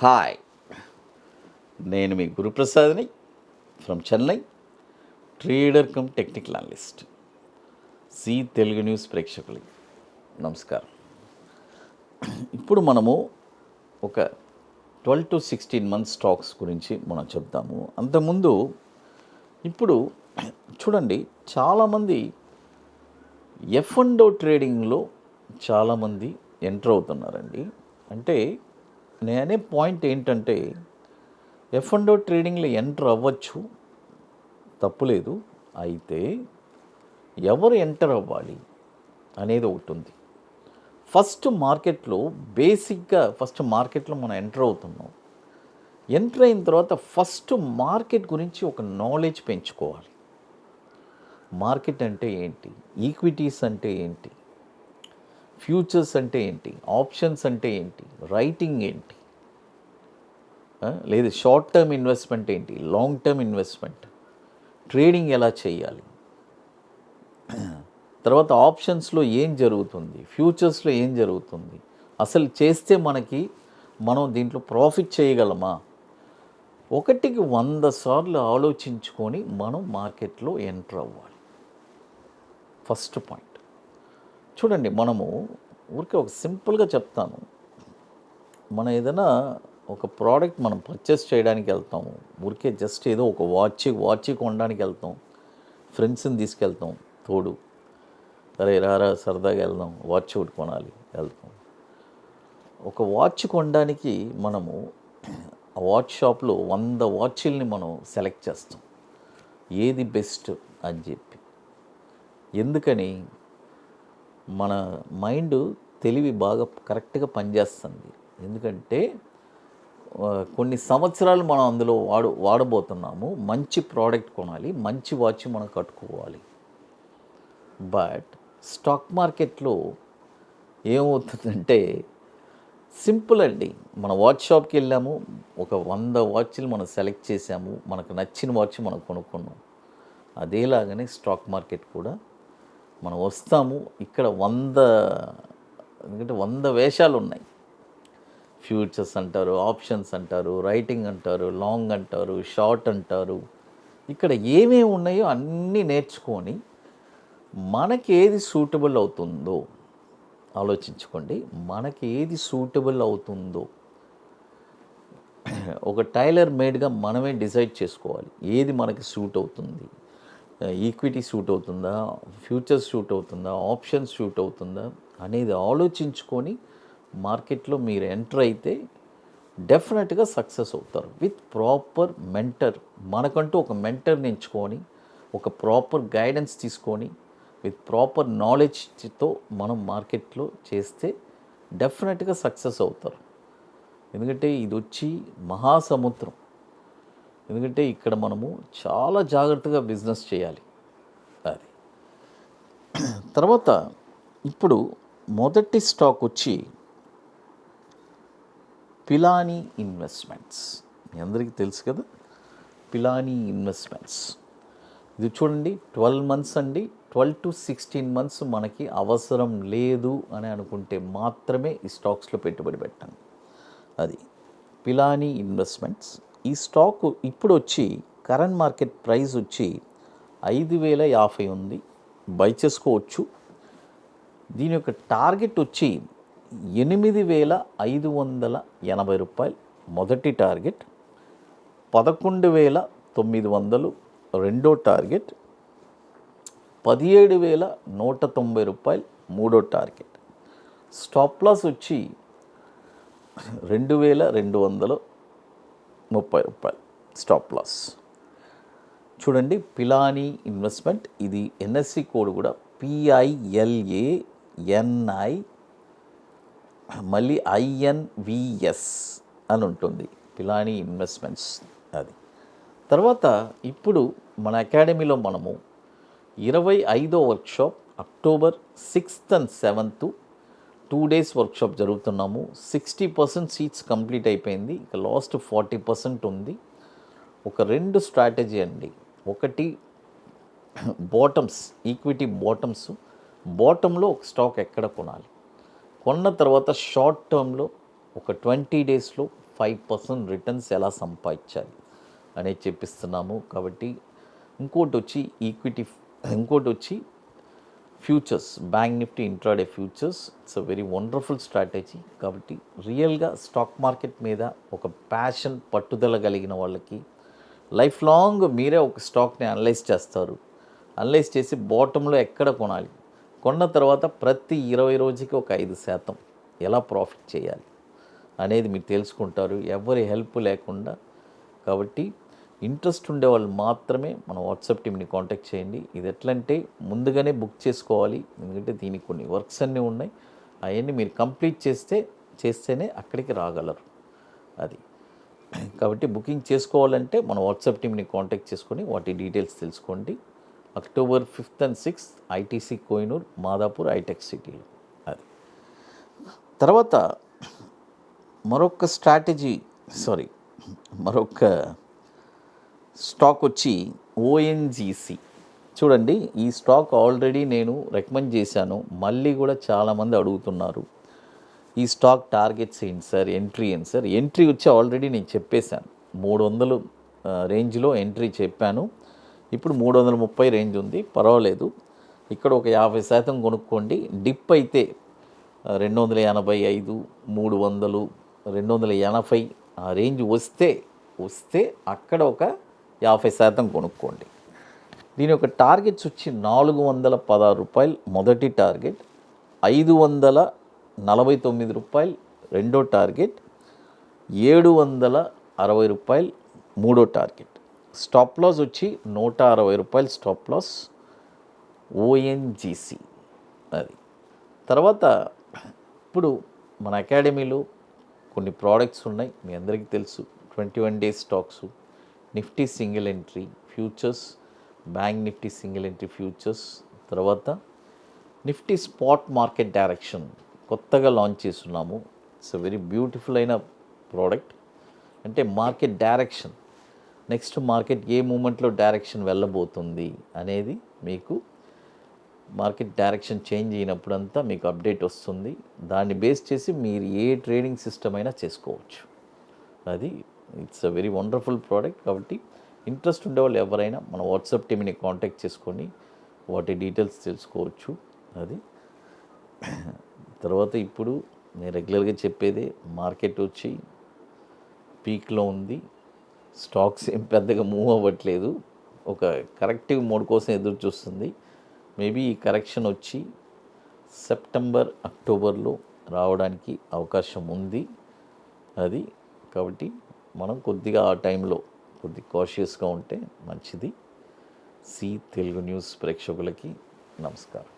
Hi, నేను మీ గురుప్రసాద్ని from Chennai, trader cum technical analyst. Zee Telugu news ప్రేక్షకులకి నమస్కారం. ఇప్పుడు మనము ఒక 12 to 16 months స్టాక్స్ గురించి మనం చెప్తాము. అంతకుముందు ఇప్పుడు చూడండి, చాలామంది ఎఫ్ అండ్ ఓ ట్రేడింగ్లో చాలామంది ఎంటర్ అవుతున్నారండి. అంటే నేనే పాయింట్ ఏంటంటే, ఎఫ్ అండ్ ఓ ట్రేడింగ్లో ఎంటర్ అవ్వచ్చు, తప్పులేదు. అయితే ఎవరు ఎంటర్ అవ్వాలి అనేది ఒకటి ఉంది. ఫస్ట్ మార్కెట్లో మనం ఎంటర్ అవుతున్నాం. ఎంటర్ అయిన తర్వాత ఫస్ట్ మార్కెట్ గురించి ఒక నాలెడ్జ్ పెంచుకోవాలి. మార్కెట్ అంటే ఏంటి, ఈక్విటీస్ అంటే ఏంటి, ఫ్యూచర్స్ అంటే ఏంటి, ఆప్షన్స్ అంటే ఏంటి, రైటింగ్ ఏంటి, లేదు షార్ట్ టర్మ్ ఇన్వెస్ట్మెంట్ ఏంటి, లాంగ్ టర్మ్ ఇన్వెస్ట్మెంట్, ట్రేడింగ్ ఎలా చేయాలి, తర్వాత ఆప్షన్స్లో ఏం జరుగుతుంది, ఫ్యూచర్స్లో ఏం జరుగుతుంది, అసలు చేస్తే మనం దీంట్లో ప్రాఫిట్ చేయగలమా, 1కి 100 సార్లు ఆలోచించుకొని మనం మార్కెట్లో ఎంటర్ అవ్వాలి. ఫస్ట్ పాయింట్ చూడండి, మనము ఊరికే ఒక సింపుల్గా చెప్తాను. మనం ఏదైనా ఒక ప్రోడక్ట్ మనం పర్చేస్ చేయడానికి వెళ్తాము, ఊరికే జస్ట్ ఏదో ఒక వాచ్ కొనడానికి వెళ్తాం, ఫ్రెండ్స్ని తీసుకెళ్తాం తోడు, సరే రారా సరదాగా వెళ్దాం, వాచ్ ఒకటి కొనాలి వెళ్తాం. ఒక వాచ్ కొనడానికి మనము ఆ వాచ్ షాప్లో 100 వాచ్ల్ని మనం సెలెక్ట్ చేస్తాం, ఏది బెస్ట్ అని చెప్పి. ఎందుకని? మన మైండ్ తెలివి బాగా కరెక్ట్గా పనిచేస్తుంది. ఎందుకంటే కొన్ని సంవత్సరాలు మనం అందులో వాడబోతున్నాము. మంచి ప్రోడక్ట్ కొనాలి, మంచి వాచ్ మనం కట్టుకోవాలి. బట్ స్టాక్ మార్కెట్లో ఏమవుతుందంటే సింపుల్ అండి. మన వాచ్ షాప్కి వెళ్ళాము, ఒక 100 వాచ్లు మనం సెలెక్ట్ చేసాము, మనకు నచ్చిన వాచ్ మనం కొనుక్కున్నాం. అదేలాగానే స్టాక్ మార్కెట్ కూడా మనం వస్తాము, ఇక్కడ 100 వేషాలు ఉన్నాయి. ఫ్యూచర్స్ అంటారు, ఆప్షన్స్ అంటారు, రైటింగ్ అంటారు, లాంగ్ అంటారు, షార్ట్ అంటారు. ఇక్కడ ఏమేమి ఉన్నాయో అన్నీ నేర్చుకొని మనకి ఏది సూటబుల్ అవుతుందో ఆలోచించుకోండి. మనకి ఏది సూటబుల్ అవుతుందో ఒక టైలర్ మేడ్గా మనమే డిసైడ్ చేసుకోవాలి, ఏది మనకి సూట్ అవుతుంది. ఈక్విటీ సూట్ అవుతుందా, ఫ్యూచర్స్ సూట్ అవుతుందా, ఆప్షన్స్ సూట్ అవుతుందా అనేది ఆలోచించుకొని మార్కెట్లో మీరు ఎంటర్ అయితే డెఫినెట్గా సక్సెస్ అవుతారు. విత్ ప్రాపర్ మెంటర్, మనకంటూ ఒక మెంటర్ని ఎంచుకొని, ఒక ప్రాపర్ గైడెన్స్ తీసుకొని, విత్ ప్రాపర్ నాలెడ్జ్తో మనం మార్కెట్లో చేస్తే డెఫినెట్గా సక్సెస్ అవుతారు. ఎందుకంటే ఇది వచ్చి మహాసముద్రం. ఎందుకంటే ఇక్కడ మనము చాలా జాగ్రత్తగా బిజినెస్ చేయాలి. అది తర్వాత ఇప్పుడు మొదటి స్టాక్ వచ్చి పిలానీ ఇన్వెస్ట్మెంట్స్. మీ అందరికీ తెలుసు కదా, పిలానీ ఇన్వెస్ట్మెంట్స్. ఇది చూడండి, 12 months అండి. 12 to 16 months మనకి అవసరం లేదు అని అనుకుంటే మాత్రమే ఈ స్టాక్స్లో పెట్టుబడి పెట్టండి. అది పిలానీ ఇన్వెస్ట్మెంట్స్. ఈ స్టాక్ ఇప్పుడు వచ్చి కరెంట్ మార్కెట్ ప్రైస్ వచ్చి 5,050 ఉంది, బై చేసుకోవచ్చు. దీని యొక్క టార్గెట్ వచ్చి 8,580 రూపాయలు మొదటి టార్గెట్, 11,900 రెండో టార్గెట్, 17,190 రూపాయలు మూడో టార్గెట్. స్టాప్ లాస్ వచ్చి 2,230 రూపాయలు స్టాప్ లాస్. చూడండి, పిలానీ ఇన్వెస్ట్మెంట్. ఇది ఎన్ఎస్సి కోడ్ కూడా PILANI మళ్ళీ INVS అని ఉంటుంది, పిలానీ ఇన్వెస్ట్మెంట్స్. అది తర్వాత ఇప్పుడు మన అకాడమీలో మనము 25వ workshop October 6th and 7th 2 days workshop జరుగుతున్నాము. 60% సీట్స్ కంప్లీట్ అయిపోయింది, ఇక లాస్ట్ 40% ఉంది. ఒక 2 స్ట్రాటజీ అండి. ఒకటి బాటమ్స్, ఈక్విటీ బాటంలో ఒక స్టాక్ ఎక్కడ కొనాలి, కొన్న తర్వాత షార్ట్ టర్మ్లో ఒక 20 daysలో 5% రిటర్న్స్ ఎలా సంపాదించాలి అనేది చెప్పిస్తున్నాము. కాబట్టి ఇంకోటి వచ్చి futures, bank Nifty intraday futures. It's a very wonderful strategy. కాబట్టి రియల్గా స్టాక్ మార్కెట్ మీద ఒక ప్యాషన్, పట్టుదల కలిగిన వాళ్ళకి లైఫ్ లాంగ్ మీరే ఒక స్టాక్ని అనలైజ్ చేస్తారు. అనలైజ్ చేసి బాటంలో ఎక్కడ కొనాలి, కొన్న తర్వాత ప్రతి 20 రోజుకి ఒక 5% ఎలా ప్రాఫిట్ చేయాలి అనేది మీరు తెలుసుకుంటారు, ఎవరి హెల్ప్ లేకుండా. కాబట్టి ఇంట్రెస్ట్ ఉండే వాళ్ళు మాత్రమే మన వాట్సాప్ టీమ్ని కాంటాక్ట్ చేయండి. ఇది ఎట్లంటే ముందుగానే బుక్ చేసుకోవాలి, ఎందుకంటే దీనికి కొన్ని వర్క్స్ అన్నీ ఉన్నాయి. అవన్నీ మీరు కంప్లీట్ చేస్తేనే అక్కడికి రాగలరు. అది కాబట్టి బుకింగ్ చేసుకోవాలంటే మన వాట్సాప్ టీమ్ని కాంటాక్ట్ చేసుకొని వాటి డీటెయిల్స్ తెలుసుకోండి. October 5th and 6th ITC Kohinoor, Madhapur, ఐటెక్ సిటీలో. అది తర్వాత మరొక స్టాక్ వచ్చి ఓఎన్జీసీ. చూడండి, ఈ స్టాక్ ఆల్రెడీ నేను రికమెండ్ చేశాను, మళ్ళీ కూడా చాలామంది అడుగుతున్నారు ఈ స్టాక్ టార్గెట్స్ ఏంటి సార్, ఎంట్రీ ఏంటి సార్. ఎంట్రీ వచ్చి ఆల్రెడీ నేను చెప్పేశాను, 300 రేంజ్లో ఎంట్రీ చెప్పాను. ఇప్పుడు 330 రేంజ్ ఉంది, పర్వాలేదు. ఇక్కడ ఒక 50% కొనుక్కోండి. డిప్ అయితే 285, 300, 280 ఆ రేంజ్ వస్తే అక్కడ ఒక 50% కొనుక్కోండి. దీని యొక్క టార్గెట్స్ వచ్చి 416 రూపాయలు మొదటి టార్గెట్, 549 రూపాయలు రెండో టార్గెట్, 760 రూపాయలు మూడో టార్గెట్. స్టాప్ లాస్ వచ్చి 160 రూపాయలు స్టాప్ లాస్ ఓఎన్జీసీ. అది తర్వాత ఇప్పుడు మన అకాడమీలో కొన్ని ప్రోడక్ట్స్ ఉన్నాయి, మీ అందరికీ తెలుసు. 21 days stocks, Nifty single entry futures, bank Nifty single entry futures, తర్వాత నిఫ్టీ స్పాట్ మార్కెట్ డైరెక్షన్ కొత్తగా లాంచ్ చేస్తున్నాము. ఇట్స్ అ వెరీ బ్యూటిఫుల్ అయిన ప్రోడక్ట్. అంటే మార్కెట్ డైరెక్షన్, నెక్స్ట్ మార్కెట్ ఏ మూమెంట్లో డైరెక్షన్ వెళ్ళబోతుంది అనేది మీకు మార్కెట్ డైరెక్షన్ చేంజ్ అయినప్పుడంతా మీకు అప్డేట్ వస్తుంది. దాన్ని బేస్ చేసి మీరు ఏ ట్రేడింగ్ సిస్టమ్ అయినా చేసుకోవచ్చు. అది it's a very wonderful product. కాబట్టి ఇంట్రెస్ట్ ఉండేవాళ్ళు ఎవరైనా మన వాట్సాప్ టీమ్ని కాంటాక్ట్ చేసుకొని వాటి డీటెయిల్స్ తెలుసుకోవచ్చు. అది తర్వాత ఇప్పుడు నేను రెగ్యులర్గా చెప్పేదే, మార్కెట్ వచ్చి పీక్లో ఉంది, స్టాక్స్ ఏం పెద్దగా మూవ్ అవ్వట్లేదు, ఒక కరెక్టివ్ మోడ్ కోసం ఎదురు చూస్తుంది. మేబీ ఈ కరెక్షన్ వచ్చి సెప్టెంబర్, అక్టోబర్లో రావడానికి అవకాశం ఉంది. అది కాబట్టి మనం కొద్దిగా ఆ టైంలో కాషియస్గా ఉంటే మంచిది. తెలుగు న్యూస్ ప్రేక్షకులకి నమస్కారం.